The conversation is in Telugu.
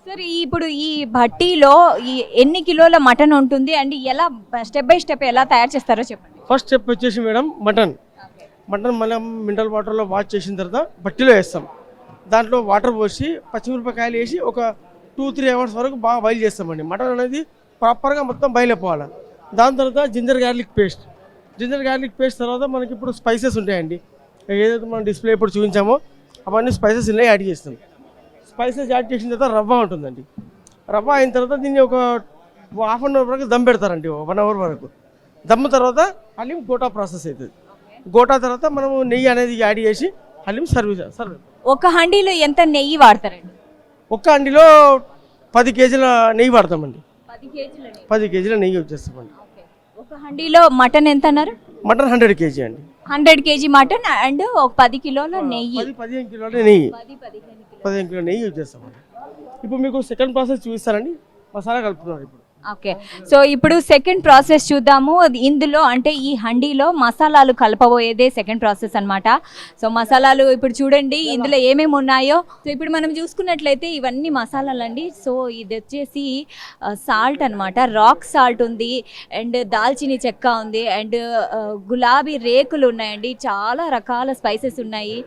సార్ ఇప్పుడు ఈ భట్టీలో ఈ ఎన్ని కిలోల మటన్ ఉంటుంది అండ్ ఎలా స్టెప్ బై స్టెప్ ఎలా తయారు చేస్తారో చెప్పండి. ఫస్ట్ స్టెప్ వచ్చేసి మేడం మటన్ మనం మినరల్ వాటర్లో వాష్ చేసిన తర్వాత బట్టీలో వేస్తాం. దాంట్లో వాటర్ పోసి పచ్చిమిరపకాయలు వేసి ఒక 2-3 అవర్స్ వరకు బాగా బాయిల్ చేస్తామండి. మటన్ అనేది ప్రాపర్గా మొత్తం బాయిల్ అయిపోవాలి. దాని తర్వాత జింజర్ గార్లిక్ పేస్ట్ తర్వాత మనకి ఇప్పుడు స్పైసెస్ ఉంటాయండి. ఏదైతే మనం డిస్ప్లే ఇప్పుడు చూపించామో అవన్నీ స్పైసెస్ ఇలా యాడ్ చేస్తాం. స్పైసెస్ యాడ్ చేసిన తర్వాత రవ్వ ఉంటుందండి. రవ్వ అయిన తర్వాత దీన్ని ఒక ½ అన్ అవర్ వరకు దమ్ పెడతారండి. 1 అవర్ వరకు దమ్ తర్వాత హలీం గోటా ప్రాసెస్ అవుతుంది. గోటా తర్వాత మనము నెయ్యి అనేది యాడ్ చేసి హలీం సర్వ్. ఒక హండీలో ఎంత నెయ్యి వాడతారండి? ఒక్క హండీలో 10 కేజీల నెయ్యి వాడతామండి. 10 కేజీల 10 కేజీల నెయ్యి వచ్చేస్తామండి. ఒక హండీలో మటన్ ఎంత అన్నారు? మటన్ 100 కేజీ అండి. 100 కేజీ మటన్ అండ్ ఒక 10 కిలోల నెయ్యి. 15 కిలోల నెయ్యి. 15 కిలో నెయ్యి యూజ్ చేస్తామండి. ఇప్పుడు మీకు సెకండ్ ప్రాసెస్ చూపిస్తానండి. మసాలా కలుపుతున్నారు ఇప్పుడు. ఓకే, సో ఇప్పుడు సెకండ్ ప్రాసెస్ చూద్దాము. ఇందులో అంటే ఈ హండీలో మసాలాలు కలపబోయేదే సెకండ్ ప్రాసెస్ అన్నమాట. సో మసాలాలు ఇప్పుడు చూడండి ఇందులో ఏమేమి ఉన్నాయో. సో ఇప్పుడు మనం చూసుకున్నట్లయితే ఇవన్నీ మసాలాలు అండి. సో ఇది వచ్చేసి సాల్ట్ అన్నమాట. రాక్ సాల్ట్ ఉంది అండ్ దాల్చిని చెక్క ఉంది అండ్ గులాబీ రేకులు ఉన్నాయండి. చాలా రకాల స్పైసెస్ ఉన్నాయి.